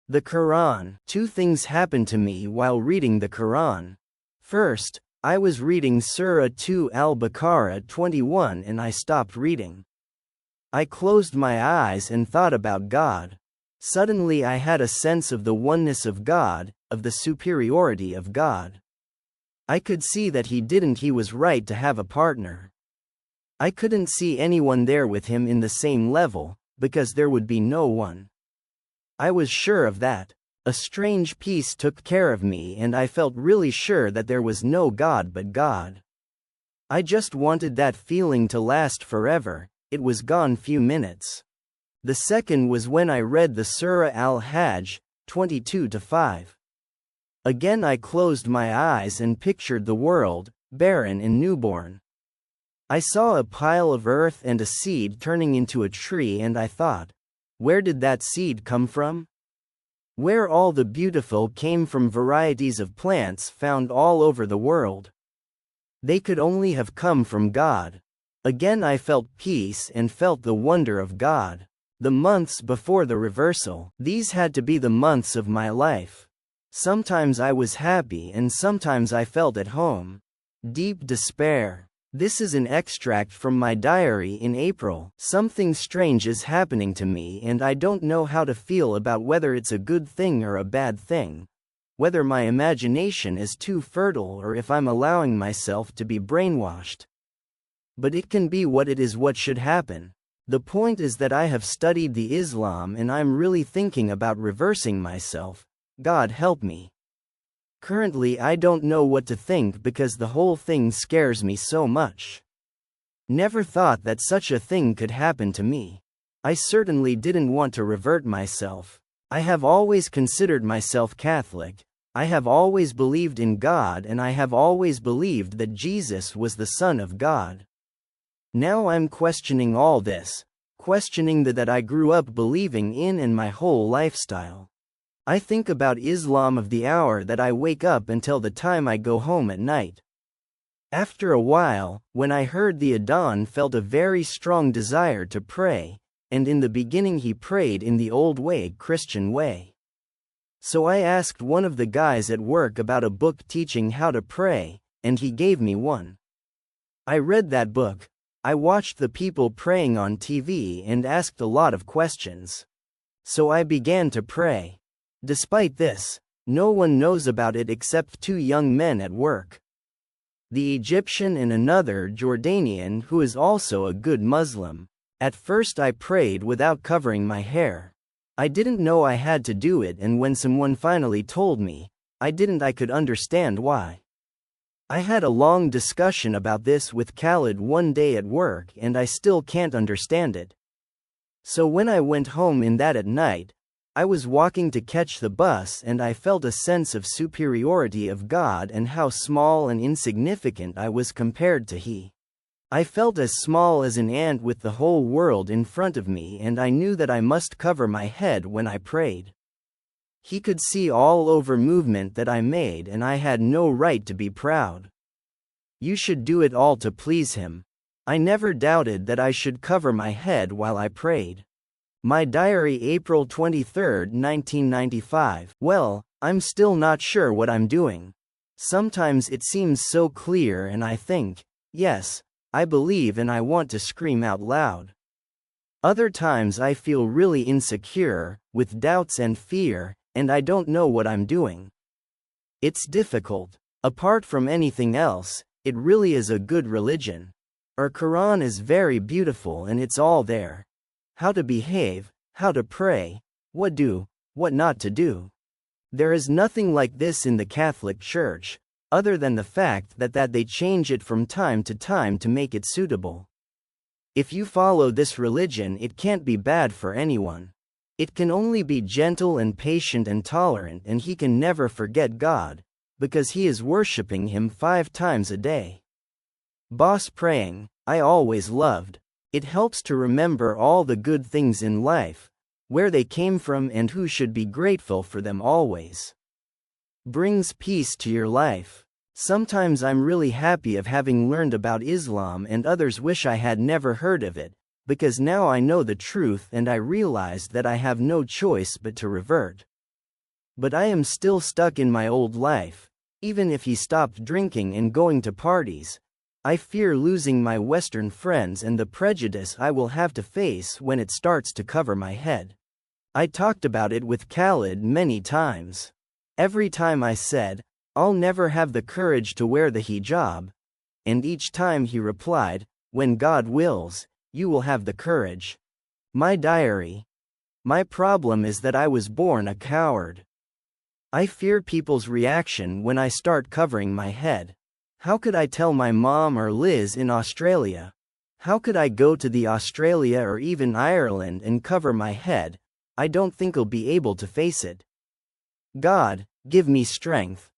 The Quran. Two things happened to me while reading the Quran. First, I was reading Surah 2 Al-Baqarah 21 and I stopped reading. I closed my eyes and thought about God. Suddenly I had a sense of the oneness of God, of the superiority of God. I could see that he was right to have a partner. I couldn't see anyone there with him in the same level, because there would be no one. I was sure of that. A strange peace took care of me and I felt really sure that there was no God but God. I just wanted that feeling to last forever. It was gone few minutes. The second was when I read the Surah Al-Hajj, 22-5. Again I closed my eyes and pictured the world, barren and newborn. I saw a pile of earth and a seed turning into a tree and I thought, where did that seed come from? Where all the beautiful came from varieties of plants found all over the world. They could only have come from God. Again I felt peace and felt the wonder of God. The months before the reversal, these had to be the months of my life. Sometimes I was happy and sometimes I felt at home. Deep despair. This is an extract from my diary in April. Something strange is happening to me and I don't know how to feel about whether it's a good thing or a bad thing. Whether my imagination is too fertile or if I'm allowing myself to be brainwashed. But it can be what it is, what should happen. The point is that I have studied the Islam and I'm really thinking about reversing myself. God help me. Currently I don't know what to think because the whole thing scares me so much. Never thought that such a thing could happen to me. I certainly didn't want to revert myself. I have always considered myself Catholic. I have always believed in God and I have always believed that Jesus was the Son of God. Now I'm questioning all this, questioning that I grew up believing in and my whole lifestyle. I think about Islam of the hour that I wake up until the time I go home at night. After a while, when I heard the adhan, felt a very strong desire to pray, and in the beginning he prayed in the old way, Christian way. So I asked one of the guys at work about a book teaching how to pray, and he gave me one. I read that book. I watched the people praying on TV and asked a lot of questions. So I began to pray. Despite this, no one knows about it except two young men at work. The Egyptian and another Jordanian who is also a good Muslim. At first I prayed without covering my hair. I didn't know I had to do it, and when someone finally told me, I could understand why. I had a long discussion about this with Khalid one day at work and I still can't understand it. So when I went home at night, I was walking to catch the bus and I felt a sense of superiority of God and how small and insignificant I was compared to He. I felt as small as an ant with the whole world in front of me and I knew that I must cover my head when I prayed. He could see all over movement that I made and I had no right to be proud. You should do it all to please Him. I never doubted that I should cover my head while I prayed. My diary, April 23, 1995. Well, I'm still not sure what I'm doing. Sometimes it seems so clear and I think, yes, I believe and I want to scream out loud. Other times I feel really insecure, with doubts and fear, and I don't know what I'm doing. It's difficult. Apart from anything else, it really is a good religion. Our Quran is very beautiful and it's all there. How to behave, how to pray, what do, what not to do. There is nothing like this in the Catholic Church, other than the fact that they change it from time to time to make it suitable. If you follow this religion, it can't be bad for anyone. It can only be gentle and patient and tolerant, and he can never forget God, because he is worshipping Him 5 times a day. Boss praying, I always loved. It helps to remember all the good things in life, where they came from and who should be grateful for them always. Brings peace to your life. Sometimes I'm really happy of having learned about Islam and others wish I had never heard of it, because now I know the truth and I realize that I have no choice but to revert. But I am still stuck in my old life. Even if he stopped drinking and going to parties, I fear losing my Western friends and the prejudice I will have to face when it starts to cover my head. I talked about it with Khalid many times. Every time I said, I'll never have the courage to wear the hijab, and each time he replied, when God wills, you will have the courage. My diary. My problem is that I was born a coward. I fear people's reaction when I start covering my head. How could I tell my mom or Liz in Australia? How could I go to the Australia or even Ireland and cover my head? I don't think I'll be able to face it. God, give me strength.